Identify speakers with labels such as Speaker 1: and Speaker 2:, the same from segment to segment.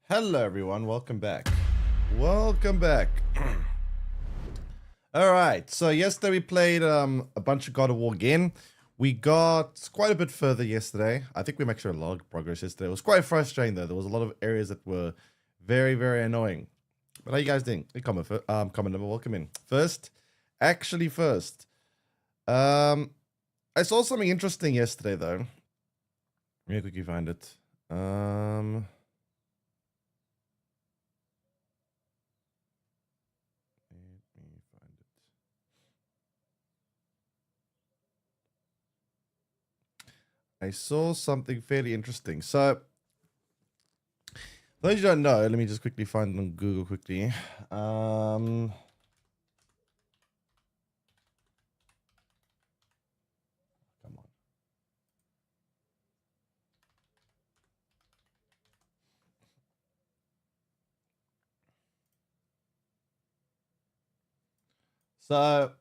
Speaker 1: Hello everyone, welcome back. Welcome back. Alright, so yesterday we played a bunch of God of War again. We got quite a bit further yesterday. I think we made sure a lot of progress yesterday. It was quite frustrating though. There was a lot of areas that were very, very annoying. But how you guys doing? Hey, comment number, welcome in. First, I saw something interesting yesterday though. Let me quickly find it. I saw something fairly interesting. So, those you don't know, let me just quickly find it on Google quickly. Come on. So,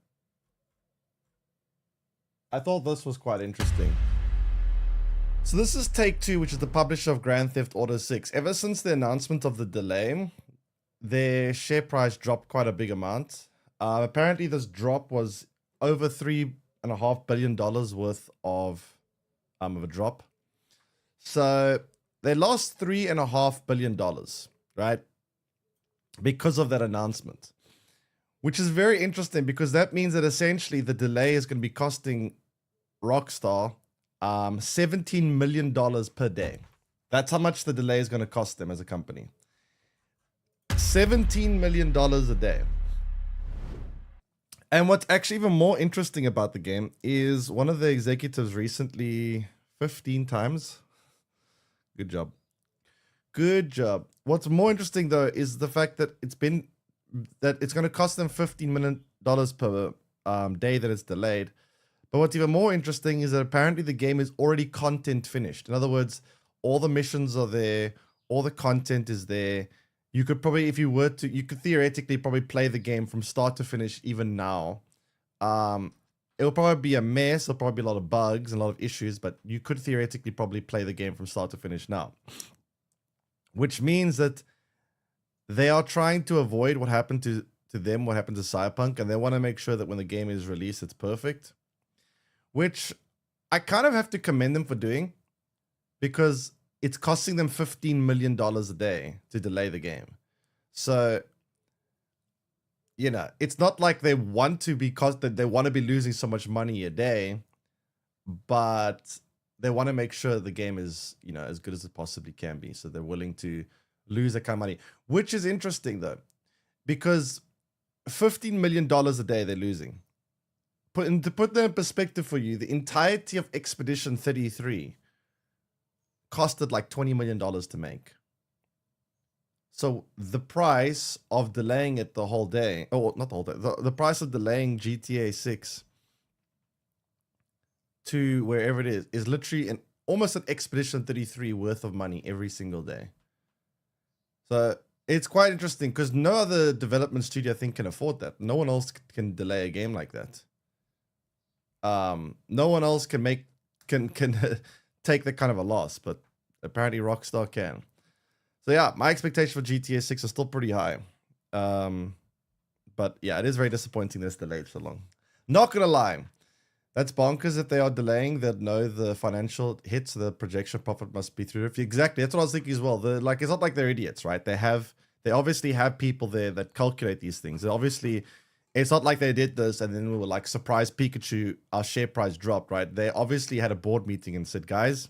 Speaker 1: I thought this was quite interesting. So this is Take-Two, which is the publisher of Grand Theft Auto 6. Ever since the announcement of the delay, their share price dropped quite a big amount. Apparently this drop was over $3.5 billion worth of a drop. So they lost $3.5 billion, right? Because of that announcement. Which is very interesting because that means that essentially the delay is going to be costing Rockstar $17 million per day. That's how much the delay is going to cost them as a company. $17 million a day. And what's actually even more interesting about the game is one of the executives recently, 15 times. Good job. Good job. What's more interesting though is the fact that it's going to cost them $15 million per day that it's delayed. But what's even more interesting is that apparently the game is already content finished. In other words, all the missions are there, all the content is there. You could probably, if you were to, you could theoretically probably play the game from start to finish even now. It'll probably be a mess, there'll probably be a lot of bugs and a lot of issues, but you could theoretically probably play the game from start to finish now. Which means that they are trying to avoid what happened to them, what happened to Cyberpunk, and they want to make sure that when the game is released, it's perfect. Which I kind of have to commend them for doing because it's costing them $15 million a day to delay the game. So, you know, it's not like they want to be they want to be losing so much money a day, but they want to make sure the game is, you know, as good as it possibly can be. So they're willing to lose that kind of money, which is interesting though, because $15 million a day they're losing. To put that in perspective for you, the entirety of Expedition 33 costed like $20 million to make. So the price of delaying it the whole day, oh, not the whole day, the price of delaying GTA 6 to wherever it is literally almost an Expedition 33 worth of money every single day. So it's quite interesting because no other development studio I think can afford that. No one else can delay a game like that. No one else can take that kind of a loss, but apparently Rockstar can. So yeah, my expectations for GTA 6 are still pretty high. But yeah, it is very disappointing that it's delayed so long. Not gonna lie, That's bonkers if they are delaying. That know the financial hits, the projection profit must be through the roof. Exactly, that's what I was thinking as well. Like, it's not like they're idiots, right? They obviously have people there that calculate these things. They obviously, it's not like they did this and then we were like, surprise Pikachu, our share price dropped, right? They obviously had a board meeting and said, guys,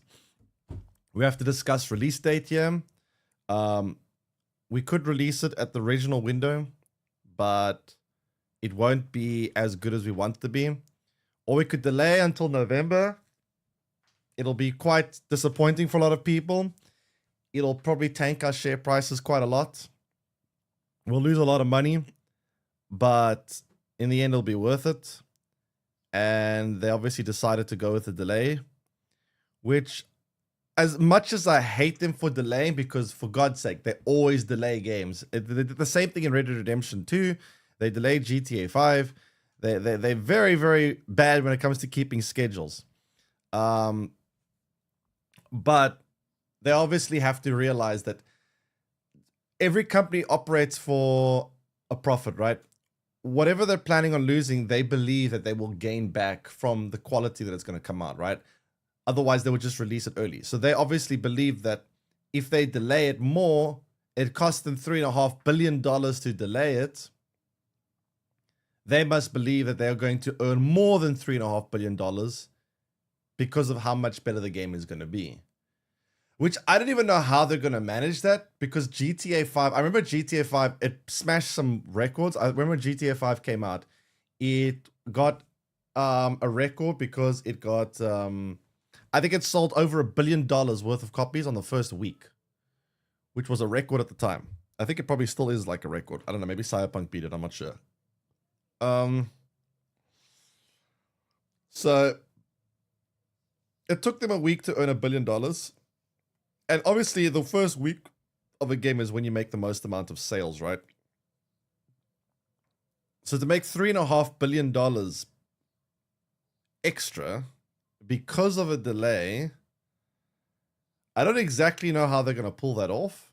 Speaker 1: we have to discuss release date here. We could release it at the original window, but it won't be as good as we want it to be. Or we could delay until November. It'll be quite disappointing for a lot of people. It'll probably tank our share prices quite a lot. We'll lose a lot of money, but in the end, it'll be worth it. And they obviously decided to go with the delay, which, as much as I hate them for delaying, because for God's sake, they always delay games. They did the same thing in Red Dead Redemption 2. They delayed GTA 5. They're very, very bad when it comes to keeping schedules. But they obviously have to realize that every company operates for a profit, right? Whatever they're planning on losing, they believe that they will gain back from the quality that it's going to come out, right? Otherwise, they would just release it early. So they obviously believe that if they delay it more, it costs them $3.5 billion to delay it. They must believe that they are going to earn more than $3.5 billion because of how much better the game is going to be. Which I don't even know how they're going to manage that, because GTA 5, I remember GTA 5, it smashed some records. I remember GTA 5 came out. It got a record because it got, I think it sold over $1 billion worth of copies on the first week, which was a record at the time. I think it probably still is like a record. I don't know, maybe Cyberpunk beat it, I'm not sure. So it took them a week to earn $1 billion. And obviously the first week of a game is when you make the most amount of sales, right? So to make $3.5 billion extra because of a delay, I don't exactly know how they're going to pull that off.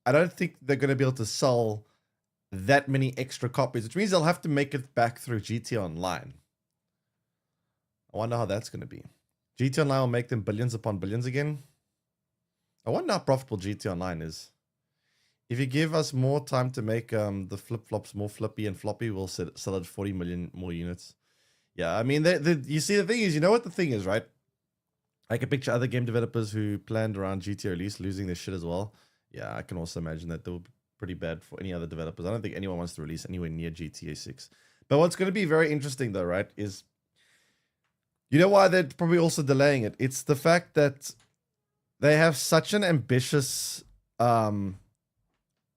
Speaker 1: I don't think they're going to be able to sell that many extra copies, which means they'll have to make it back through GTA Online. I wonder how that's going to be. GTA Online will make them billions upon billions again. I wonder how profitable GTA Online is. If you give us more time to make the flip-flops more flippy and floppy, we'll sell it 40 million more units. Yeah, I mean, you see, the thing is, you know what the thing is, right? I can picture other game developers who planned around GTA release losing their shit as well. Yeah, I can also imagine that would be pretty bad for any other developers. I don't think anyone wants to release anywhere near GTA 6. But what's going to be very interesting, though, right, is, you know why they're probably also delaying it? It's the fact that they have such an ambitious, you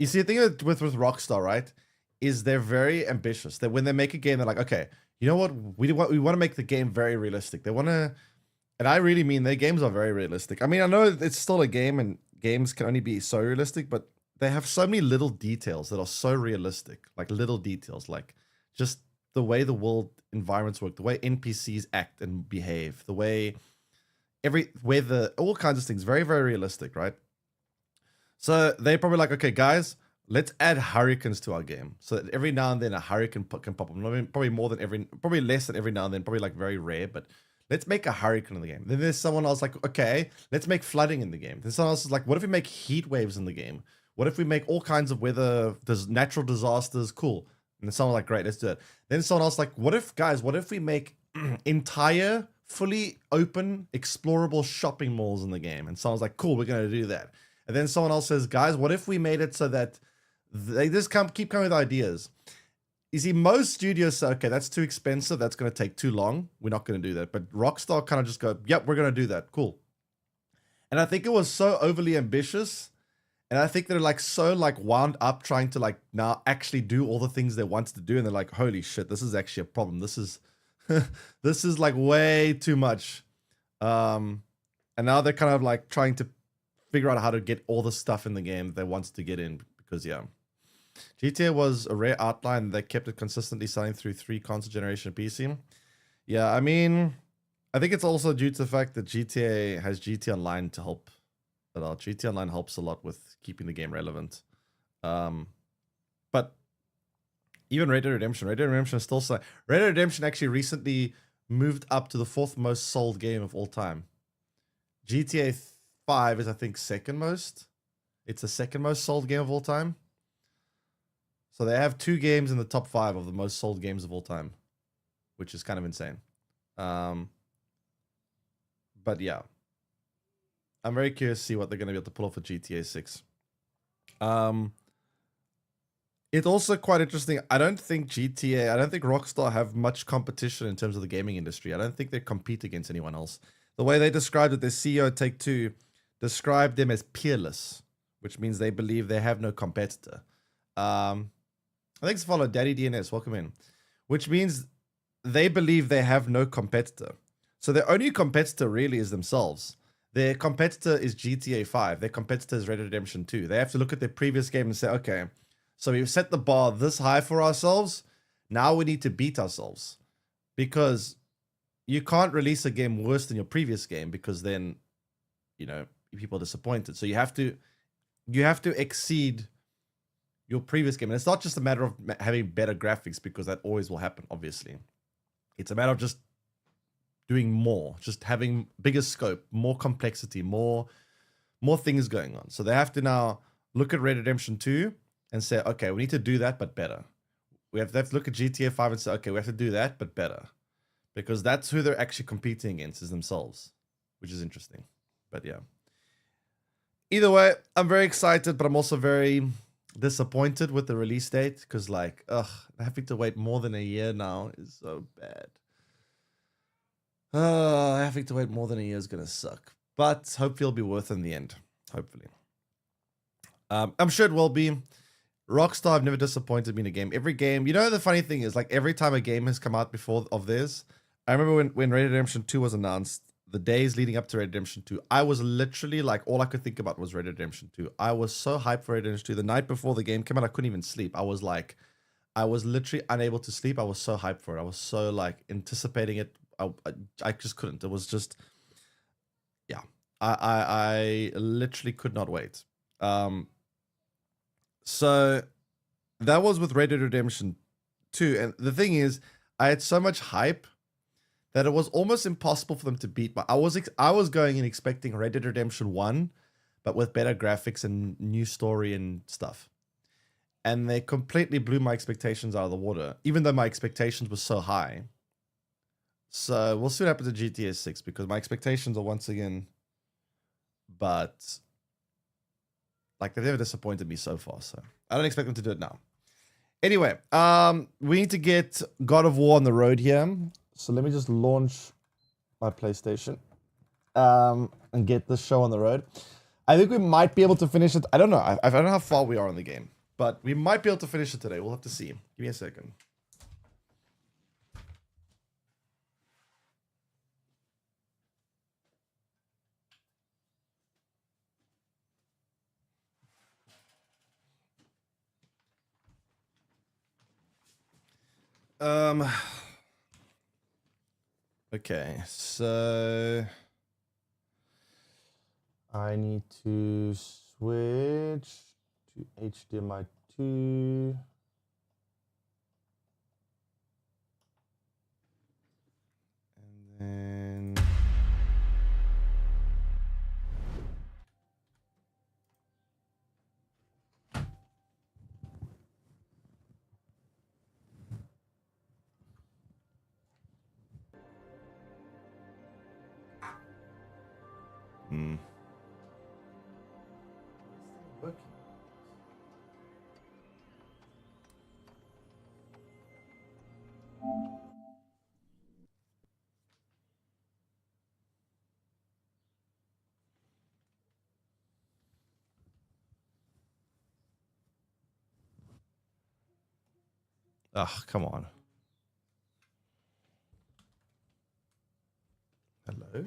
Speaker 1: see, the thing with Rockstar, right, is they're very ambitious. That when they make a game, they're like, okay, you know what, we want to make the game very realistic. They want to, and I really mean their games are very realistic. I mean, I know it's still a game and games can only be so realistic, but they have so many little details that are so realistic, like little details, like just the way the world environments work, the way NPCs act and behave, the way all kinds of things, very, very realistic, right? So they're probably like, okay, guys, let's add hurricanes to our game, so that every now and then a hurricane can pop up. I mean, probably less than every now and then, probably like very rare, but let's make a hurricane in the game. Then there's someone else like, okay, let's make flooding in the game. Then someone else is like, what if we make heat waves in the game? What if we make all kinds of weather, there's natural disasters? Cool. And then someone's like, great, let's do it. Then someone else like, what if we make entire, fully open, explorable shopping malls in the game? And someone's like, cool, we're going to do that. And then someone else says, guys, what if we made it so that they just keep coming with ideas? You see, most studios say, okay, that's too expensive. That's going to take too long. We're not going to do that. But Rockstar kind of just go, yep, we're going to do that. Cool. And I think it was so overly ambitious. And I think they're like so like wound up trying to like now actually do all the things they wanted to do. And they're like, holy shit, this is actually a problem. This is, this is like way too much. And now they're kind of like trying to figure out how to get all the stuff in the game that they wanted to get in, because yeah. GTA was a rare outline that kept it consistently selling through 3 console generation PC. Yeah, I mean, I think it's also due to the fact that GTA has GTA Online to help a lot. GTA Online helps a lot with keeping the game relevant. But even Red Dead Redemption is still selling. Red Dead Redemption actually recently moved up to the 4th most sold game of all time. GTA 5 is, I think, second most. It's the second most sold game of all time. So they have 2 games in the top 5 of the most sold games of all time, which is kind of insane. But yeah, I'm very curious to see what they're going to be able to pull off for GTA 6. It's also quite interesting. I don't think Rockstar have much competition in terms of the gaming industry. I don't think they compete against anyone else. The way they described it, their CEO Take-Two described them as peerless, which means they believe they have no competitor. Thanks for follow, Daddy DNS. Welcome in. Which means they believe they have no competitor. So their only competitor really is themselves. Their competitor is GTA 5. Their competitor is Red Dead Redemption 2. They have to look at their previous game and say, okay, so we've set the bar this high for ourselves. Now we need to beat ourselves. Because you can't release a game worse than your previous game, because then, you know, people are disappointed. So you have to exceed your previous game. And it's not just a matter of having better graphics, because that always will happen, obviously. It's a matter of just doing more, just having bigger scope, more complexity, more things going on. So they have to now look at Red Dead Redemption 2 and say, okay, we need to do that, but better. They have to look at GTA 5 and say, okay, we have to do that, but better. Because that's who they're actually competing against, is themselves, which is interesting. But yeah. Either way, I'm very excited, but I'm also very disappointed with the release date, because like, having to wait more than a year now is so bad. Having to wait more than a year is gonna suck, but hopefully it'll be worth it in the end. Hopefully, I'm sure it will be. Rockstar have never disappointed me in a game. Every game, you know, the funny thing is, like, every time a game has come out before of this, I remember when Red Dead Redemption 2 was announced, the days leading up to Red Dead Redemption 2, I was literally like, all I could think about was Red Dead Redemption 2. I was so hyped for Red Dead Redemption 2. The night before the game came out, I couldn't even sleep. I was literally unable to sleep. I was so hyped for it. I was so like anticipating it. I just couldn't. It was just, yeah. I literally could not wait. So that was with Red Dead Redemption 2. And the thing is, I had so much hype that it was almost impossible for them to beat. But I was going and expecting Red Dead Redemption 1, but with better graphics and new story and stuff. And they completely blew my expectations out of the water, even though my expectations were so high. So we'll see what happens to GTA 6, because my expectations are once again, but like, they've never disappointed me so far. So I don't expect them to do it now. Anyway, we need to get God of War on the road here. So let me just launch my PlayStation and get this show on the road. I think we might be able to finish it. I don't know. I don't know how far we are in the game, but we might be able to finish it today. We'll have to see. Give me a second. Okay, so I need to switch to HDMI 2. And then come on. Hello?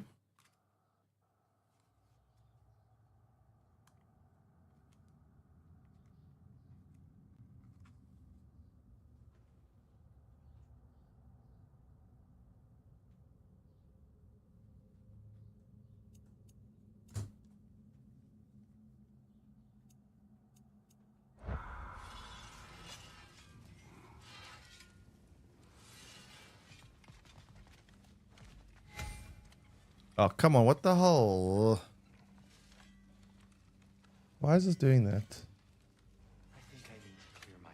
Speaker 1: Oh, come on. What the hell? Why is this doing that?
Speaker 2: I think I need to clear my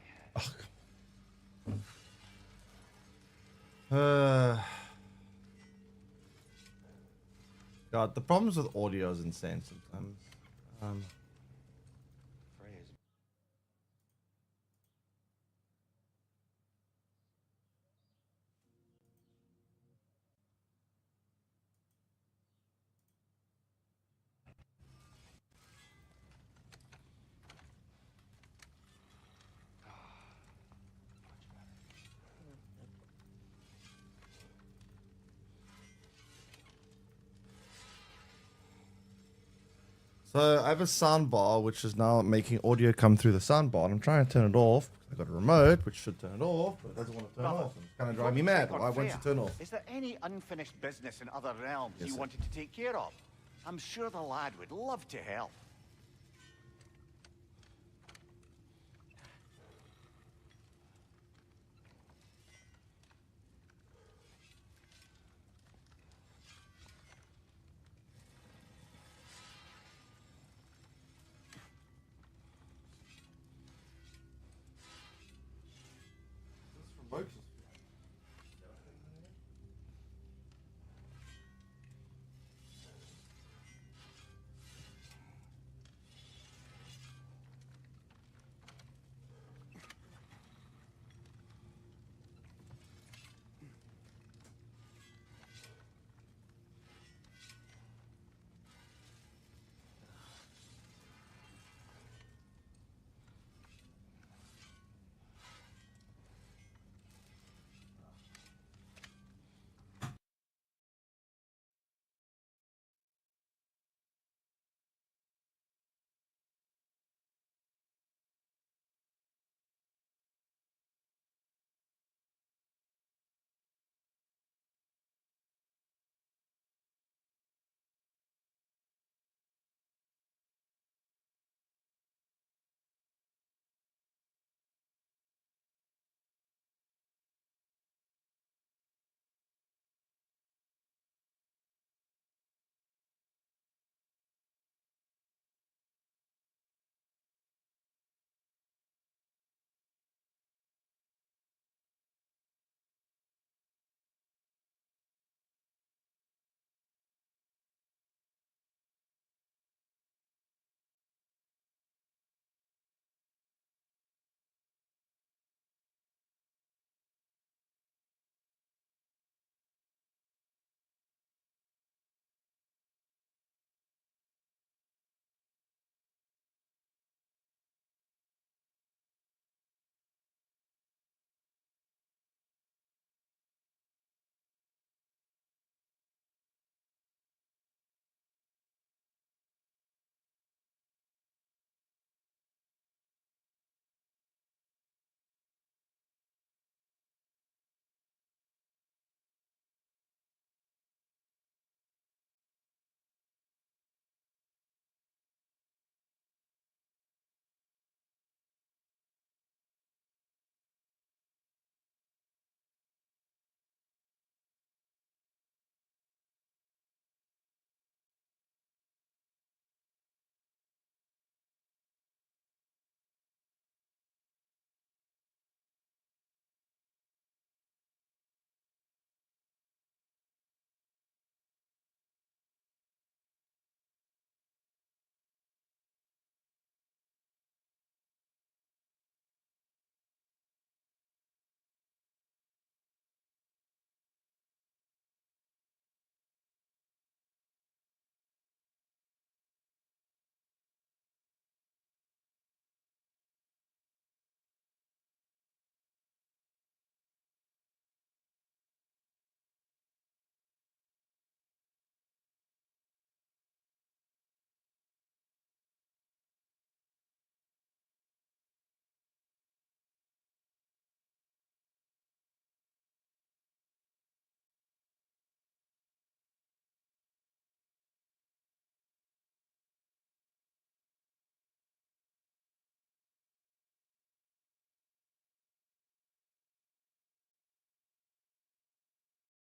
Speaker 2: head.
Speaker 1: Oh, God, the problems with audio is insane sometimes.
Speaker 2: Phrase.
Speaker 1: So I have a sound bar which is now making audio come through the sound bar. And I'm trying to turn it off. I got a remote which should turn it off, but it doesn't want to turn off. And it's kind of driving me mad. Why won't you turn off?
Speaker 3: Is there any unfinished business in other realms
Speaker 1: Yes,
Speaker 3: you
Speaker 1: sir.
Speaker 3: wanted to take care of? I'm sure the lad would love to help.